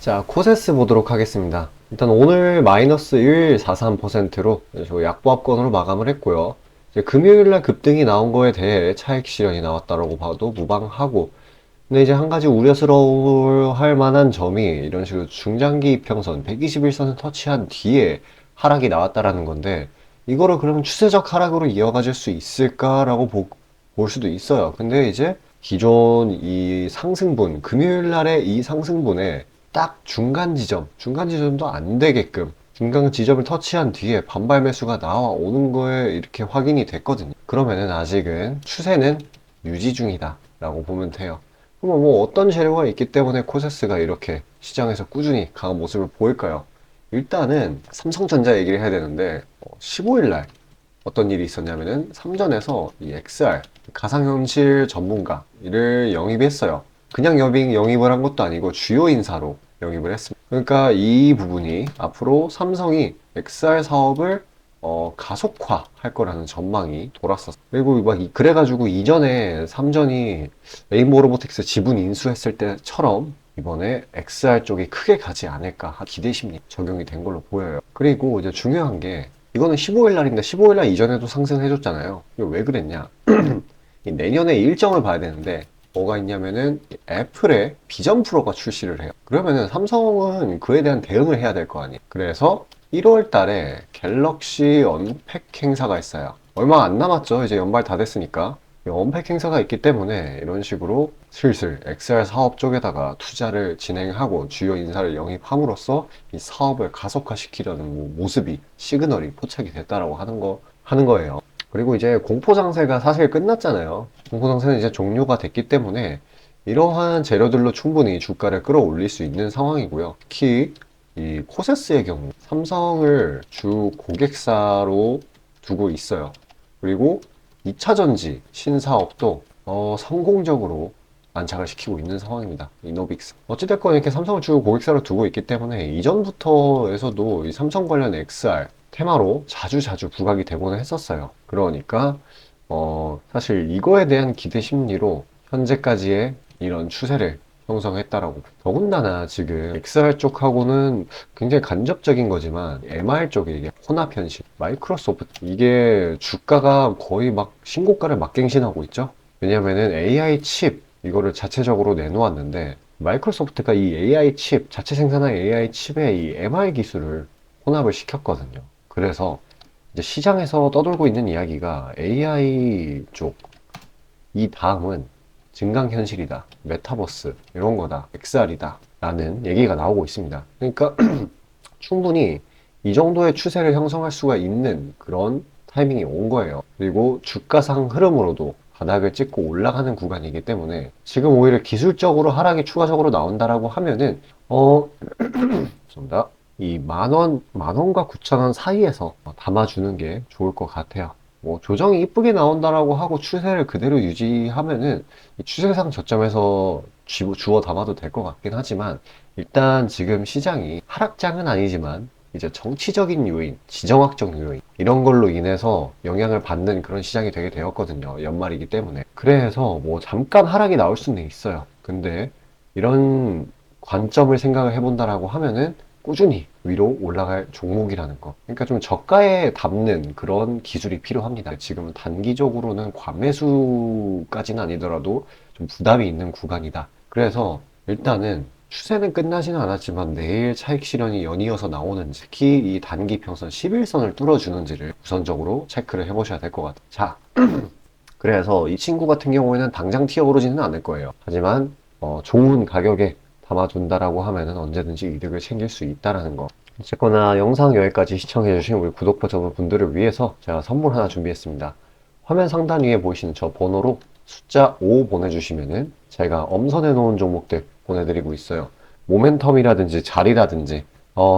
자, 코세스 보도록 하겠습니다. 일단 오늘 마이너스 1.43%로 약보합권으로 마감을 했고요. 이제 금요일날 급등이 나온 거에 대해 차익 실현이 나왔다라고 봐도 무방하고, 근데 이제 한 가지 우려스러워할 만한 점이 이런 식으로 중장기 이평선 121선을 터치한 뒤에 하락이 나왔다라는 건데, 이거를 그러면 추세적 하락으로 이어가질 수 있을까라고 볼 수도 있어요. 근데 이제 기존 이 상승분, 금요일 날의 이 상승분에 딱 중간 지점도 안 되게끔 중간 지점을 터치한 뒤에 반발 매수가 나와오는 거에 이렇게 확인이 됐거든요. 그러면은 아직은 추세는 유지 중이다 라고 보면 돼요. 그럼 뭐 어떤 재료가 있기 때문에 코세스가 이렇게 시장에서 꾸준히 강한 모습을 보일까요? 일단은 삼성전자 얘기를 해야 되는데 15일 날 어떤 일이 있었냐면은 삼전에서 이 XR 가상현실 전문가 이를 영입했어요. 그냥 영입을 한 것도 아니고 주요 인사로 영입을 했습니다. 그러니까 이 부분이 앞으로 삼성이 XR 사업을 가속화할 거라는 전망이 돌았었어요. 그리고 막 그래가지고 이전에 삼전이 레인보우 로보틱스 지분 인수했을 때처럼 이번에 XR 쪽이 크게 가지 않을까 기대 심리 적용이 된 걸로 보여요. 그리고 이제 중요한 게 이거는 15일 날인데 15일 날 이전에도 상승해줬잖아요. 이거 왜 그랬냐? 내년에 일정을 봐야 되는데 뭐가 있냐면은 애플의 비전 프로가 출시를 해요. 그러면은 삼성은 그에 대한 대응을 해야 될 거 아니에요. 그래서 1월 달에 갤럭시 언팩 행사가 있어요. 얼마 안 남았죠. 이제 연말 다 됐으니까. 언팩 행사가 있기 때문에 이런 식으로 슬슬 XR 사업 쪽에다가 투자를 진행하고 주요 인사를 영입함으로써 이 사업을 가속화시키려는 모습이 시그널이 포착이 됐다라고 하는 거예요. 그리고 이제 공포장세가 사실 끝났잖아요. 공포장세는 이제 종료가 됐기 때문에 이러한 재료들로 충분히 주가를 끌어올릴 수 있는 상황이고요. 특히 이 코세스의 경우 삼성을 주 고객사로 두고 있어요. 그리고 2차전지 신사업도 성공적으로 안착을 시키고 있는 상황입니다. 이노빅스. 어찌됐건 이렇게 삼성을 주 고객사로 두고 있기 때문에 이전부터에서도 이 삼성 관련 XR 테마로 자주 부각이 되고는 했었어요. 그러니까 사실 이거에 대한 기대 심리로 현재까지의 이런 추세를 형성했다라고. 더군다나 지금 XR 쪽하고는 굉장히 간접적인 거지만 MR 쪽에 이게 혼합 현실, 마이크로소프트 이게 주가가 거의 막 신고가를 막갱신하고 있죠. 왜냐면은 AI 칩 이거를 자체적으로 내놓았는데 마이크로소프트가 이 AI 칩, 자체 생산한 AI 칩에 이 MR 기술을 혼합을 시켰거든요. 그래서 이제 시장에서 떠돌고 있는 이야기가 AI 쪽, 이 다음은 증강현실이다, 메타버스 이런 거다, XR이다 라는 얘기가 나오고 있습니다. 그러니까 충분히 이 정도의 추세를 형성할 수가 있는 그런 타이밍이 온 거예요. 그리고 주가상 흐름으로도 바닥을 찍고 올라가는 구간이기 때문에 지금 오히려 기술적으로 하락이 추가적으로 나온다라고 하면은 죄송합니다. 이 만원과 9천원 사이에서 담아주는 게 좋을 것 같아요. 뭐 조정이 이쁘게 나온다라고 하고 추세를 그대로 유지하면은 이 추세상 저점에서 주워 담아도 될 것 같긴 하지만 일단 지금 시장이 하락장은 아니지만 이제 정치적인 요인, 지정학적 요인 이런 걸로 인해서 영향을 받는 그런 시장이 되게 되었거든요. 연말이기 때문에. 그래서 뭐 잠깐 하락이 나올 수는 있어요. 근데 이런 관점을 생각을 해본다라고 하면은 꾸준히 위로 올라갈 종목이라는 거. 그러니까 좀 저가에 담는 그런 기술이 필요합니다. 지금은 단기적으로는 과매수까지는 아니더라도 좀 부담이 있는 구간이다. 그래서 일단은 추세는 끝나지는 않았지만 내일 차익 실현이 연이어서 나오는지, 특히 이 단기 평선 11선을 뚫어주는지를 우선적으로 체크를 해보셔야 될 것 같아요. 자, 그래서 이 친구 같은 경우에는 당장 튀어오르지는 않을 거예요. 하지만 좋은 가격에 담아둔다라고 하면은 언제든지 이득을 챙길 수 있다라는 거. 어쨌거나 영상 여기까지 시청해주신 우리 구독자 분들을 위해서 제가 선물 하나 준비했습니다. 화면 상단 위에 보이시는 저 번호로 숫자 5 보내주시면은 제가 엄선해 놓은 종목들 보내드리고 있어요. 모멘텀이라든지 자리라든지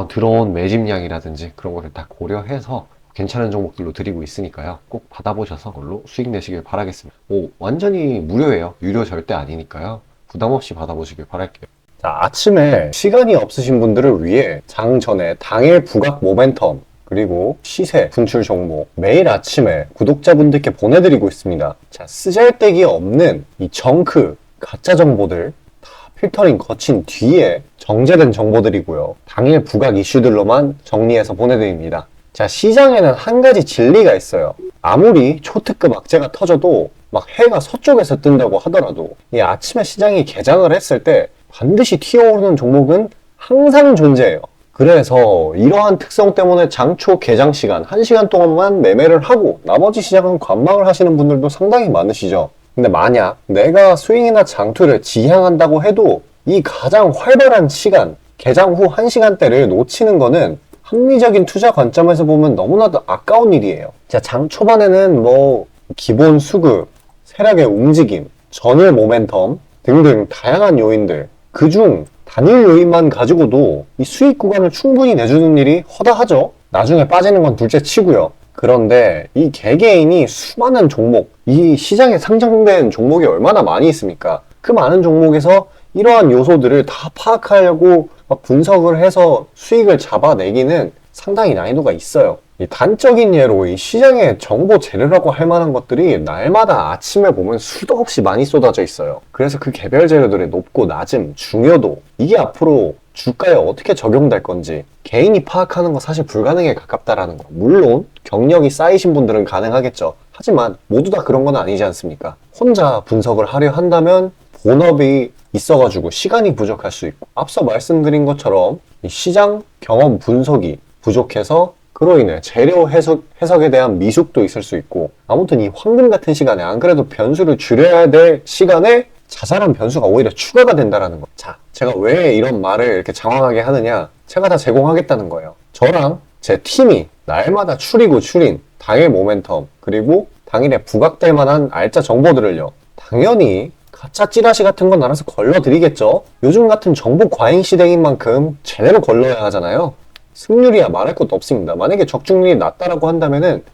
들어온 매집량이라든지 그런 거를 다 고려해서 괜찮은 종목들로 드리고 있으니까요. 꼭 받아보셔서 그걸로 수익 내시길 바라겠습니다. 완전히 무료예요. 유료 절대 아니니까요. 부담 없이 받아보시길 바랄게요. 자, 아침에 시간이 없으신 분들을 위해 장 전에 당일 부각 모멘텀 그리고 시세 분출 종목 매일 아침에 구독자분들께 보내드리고 있습니다. 자, 쓰잘데기 없는 이 정크 가짜 정보들 다 필터링 거친 뒤에 정제된 정보들이고요. 당일 부각 이슈들로만 정리해서 보내드립니다. 자, 시장에는 한 가지 진리가 있어요. 아무리 초특급 악재가 터져도 막 해가 서쪽에서 뜬다고 하더라도 이 아침에 시장이 개장을 했을 때 반드시 튀어오르는 종목은 항상 존재해요. 그래서 이러한 특성 때문에 장초 개장 시간 1시간 동안만 매매를 하고 나머지 시장은 관망을 하시는 분들도 상당히 많으시죠. 근데 만약 내가 스윙이나 장투를 지향한다고 해도 이 가장 활발한 시간, 개장 후 1시간대를 놓치는 거는 합리적인 투자 관점에서 보면 너무나도 아까운 일이에요. 자, 장 초반에는 뭐 기본 수급, 세력의 움직임, 전일 모멘텀 등등 다양한 요인들, 그중 단일 요인만 가지고도 이 수익 구간을 충분히 내주는 일이 허다하죠. 나중에 빠지는 건 둘째 치고요. 그런데 이 개개인이 수많은 종목, 이 시장에 상장된 종목이 얼마나 많이 있습니까? 그 많은 종목에서 이러한 요소들을 다 파악하려고 막 분석을 해서 수익을 잡아내기는 상당히 난이도가 있어요. 이 단적인 예로 이 시장의 정보 재료라고 할 만한 것들이 날마다 아침에 보면 수도 없이 많이 쏟아져 있어요. 그래서 그 개별 재료들의 높고 낮음, 중요도, 이게 앞으로 주가에 어떻게 적용될 건지 개인이 파악하는 거 사실 불가능에 가깝다라는 거. 물론 경력이 쌓이신 분들은 가능하겠죠. 하지만 모두 다 그런 건 아니지 않습니까? 혼자 분석을 하려 한다면 본업이 있어가지고 시간이 부족할 수 있고, 앞서 말씀드린 것처럼 이 시장 경험 분석이 부족해서 그로 인해 재료 해석에 대한 미숙도 있을 수 있고, 아무튼 이 황금 같은 시간에 안 그래도 변수를 줄여야 될 시간에 자잘한 변수가 오히려 추가가 된다라는 거. 자, 제가 왜 이런 말을 이렇게 장황하게 하느냐? 제가 다 제공하겠다는 거예요. 저랑 제 팀이 날마다 추리고 추린 당일 모멘텀, 그리고 당일에 부각될 만한 알짜 정보들을요, 당연히 가짜 찌라시 같은 건 알아서 걸러드리겠죠. 요즘 같은 정보 과잉 시대인 만큼 제대로 걸러야 하잖아요. 승률이야 말할 것도 없습니다. 만약에 적중률이 낮다라고 한다면은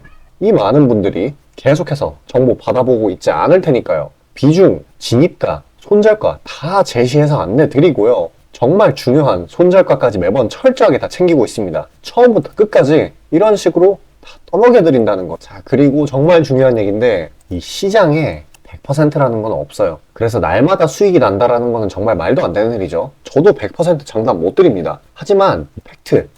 이 많은 분들이 계속해서 정보 받아보고 있지 않을 테니까요. 비중, 진입가, 손절가 다 제시해서 안내드리고요. 정말 중요한 손절가까지 매번 철저하게 다 챙기고 있습니다. 처음부터 끝까지 이런 식으로 다 떠먹여드린다는 거. 자, 그리고 정말 중요한 얘기인데, 이 시장에 100%라는 건 없어요. 그래서 날마다 수익이 난다라는 거는 정말 말도 안 되는 일이죠. 저도 100% 장담 못 드립니다. 하지만 팩트를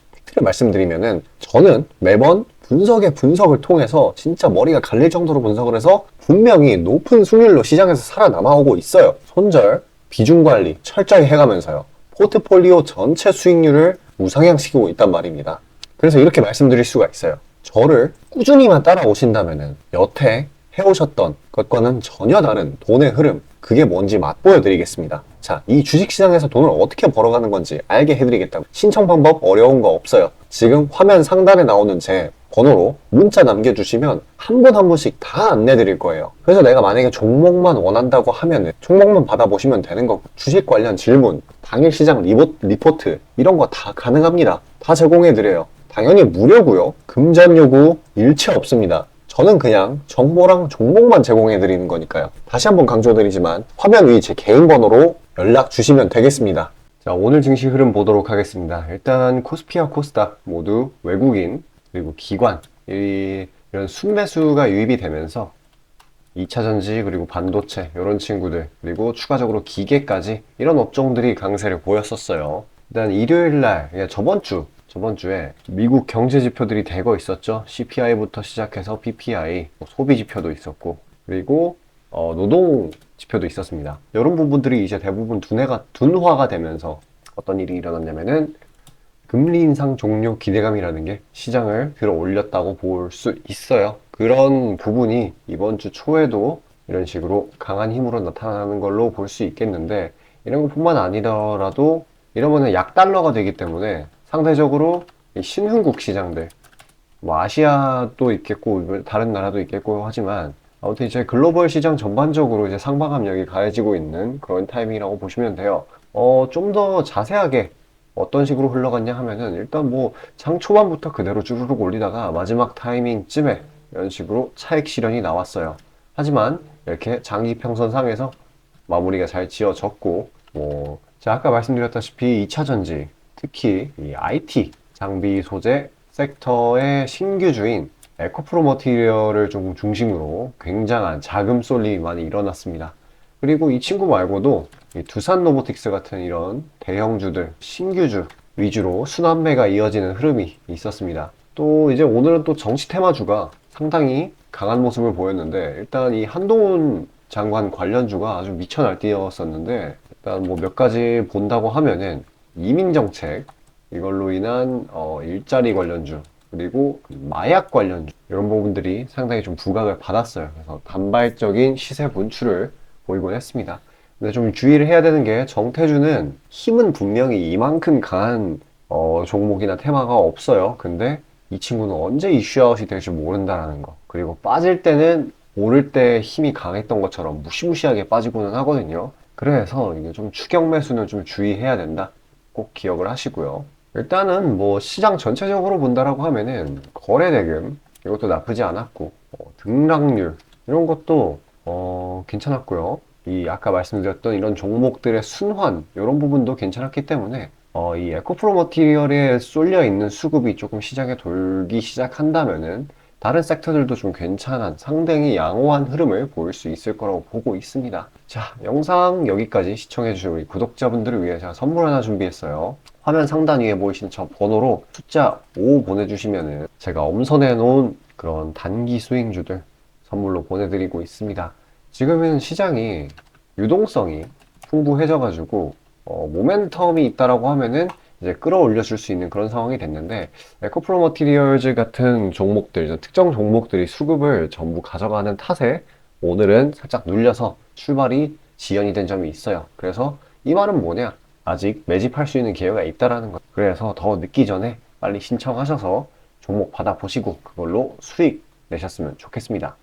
말씀드리면은 저는 매번 분석을 통해서 진짜 머리가 갈릴 정도로 분석을 해서 분명히 높은 수익률로 시장에서 살아남아오고 있어요. 손절, 비중 관리 철저히 해가면서요. 포트폴리오 전체 수익률을 우상향시키고 있단 말입니다. 그래서 이렇게 말씀드릴 수가 있어요. 저를 꾸준히만 따라오신다면은 여태 해오셨던 것과는 전혀 다른 돈의 흐름, 그게 뭔지 맛보여 드리겠습니다. 자, 이 주식시장에서 돈을 어떻게 벌어가는 건지 알게 해드리겠다고. 신청 방법 어려운 거 없어요. 지금 화면 상단에 나오는 제 번호로 문자 남겨주시면 한 분 한 분씩 다 안내드릴 거예요. 그래서 내가 만약에 종목만 원한다고 하면은 종목만 받아보시면 되는 거고, 주식 관련 질문, 당일 시장 리포트 이런 거 다 가능합니다. 다 제공해드려요. 당연히 무료고요. 금전 요구 일체 없습니다. 저는 그냥 정보랑 종목만 제공해드리는 거니까요. 다시 한번 강조드리지만 화면 위 제 개인 번호로 연락 주시면 되겠습니다. 자, 오늘 증시 흐름 보도록 하겠습니다. 일단 코스피와 코스닥 모두 외국인 그리고 기관 이런 순매수가 유입이 되면서 2차전지 그리고 반도체 이런 친구들, 그리고 추가적으로 기계까지 이런 업종들이 강세를 보였었어요. 일단 일요일날, 저번 주에 미국 경제 지표들이 대거 있었죠. CPI부터 시작해서 PPI, 소비 지표도 있었고, 그리고 노동 지표도 있었습니다. 이런 부분들이 이제 대부분 둔화가 되면서 어떤 일이 일어났냐면은 금리 인상 종료 기대감이라는 게 시장을 들어 올렸다고 볼 수 있어요. 그런 부분이 이번 주 초에도 이런 식으로 강한 힘으로 나타나는 걸로 볼 수 있겠는데, 이런 것뿐만 아니더라도 이러면은 약달러가 되기 때문에 상대적으로 이 신흥국 시장들, 뭐 아시아도 있겠고 다른 나라도 있겠고 하지만 아무튼 이제 글로벌 시장 전반적으로 이제 상방압력이 가해지고 있는 그런 타이밍이라고 보시면 돼요. 좀 더 자세하게 어떤 식으로 흘러갔냐 하면은 일단 뭐 장 초반부터 그대로 쭈르륵 올리다가 마지막 타이밍쯤에 이런 식으로 차익 실현이 나왔어요. 하지만 이렇게 장기 평선상에서 마무리가 잘 지어졌고, 제가 아까 말씀드렸다시피 2차전지, 특히 이 IT 장비 소재 섹터의 신규주인 에코프로 머티리얼을 좀 중심으로 굉장한 자금 쏠림이 많이 일어났습니다. 그리고 이 친구 말고도 이 두산 로보틱스 같은 이런 대형주들, 신규주 위주로 순환매가 이어지는 흐름이 있었습니다. 또 이제 오늘은 또 정치 테마주가 상당히 강한 모습을 보였는데, 일단 이 한동훈 장관 관련주가 아주 미쳐 날뛰었었는데, 일단 뭐 몇 가지 본다고 하면은 이민 정책, 이걸로 인한 일자리 관련주, 그리고 마약 관련주, 이런 부분들이 상당히 좀 부각을 받았어요. 그래서 단발적인 시세 분출을 보이곤 했습니다. 근데 좀 주의를 해야 되는 게, 정태주는 힘은 분명히 이만큼 강한 종목이나 테마가 없어요. 근데 이 친구는 언제 이슈아웃이 될지 모른다라는 거. 그리고 빠질 때는 오를 때 힘이 강했던 것처럼 무시무시하게 빠지고는 하거든요. 그래서 이게 좀 추격 매수는 좀 주의해야 된다. 꼭 기억을 하시고요. 일단은 뭐 시장 전체적으로 본다라고 하면은 거래 대금 이것도 나쁘지 않았고, 등락률 이런 것도 괜찮았고요. 이 아까 말씀드렸던 이런 종목들의 순환 이런 부분도 괜찮았기 때문에 이 에코프로 머티리얼에 쏠려 있는 수급이 조금 시장에 돌기 시작한다면은 다른 섹터들도 좀 괜찮은 상당히 양호한 흐름을 보일 수 있을 거라고 보고 있습니다. 자, 영상 여기까지 시청해주신 우리 구독자분들을 위해 제가 선물 하나 준비했어요. 화면 상단 위에 보이시는 저 번호로 숫자 5 보내주시면은 제가 엄선해 놓은 그런 단기 수익주들 선물로 보내드리고 있습니다. 지금은 시장이 유동성이 풍부해져 가지고 모멘텀이 있다라고 하면은 이제 끌어올려 줄 수 있는 그런 상황이 됐는데, 에코프로 머티리얼즈 같은 종목들, 특정 종목들이 수급을 전부 가져가는 탓에 오늘은 살짝 눌려서 출발이 지연이 된 점이 있어요. 그래서 이 말은 뭐냐? 아직 매집할 수 있는 기회가 있다라는 거. 그래서 더 늦기 전에 빨리 신청하셔서 종목 받아보시고 그걸로 수익 내셨으면 좋겠습니다.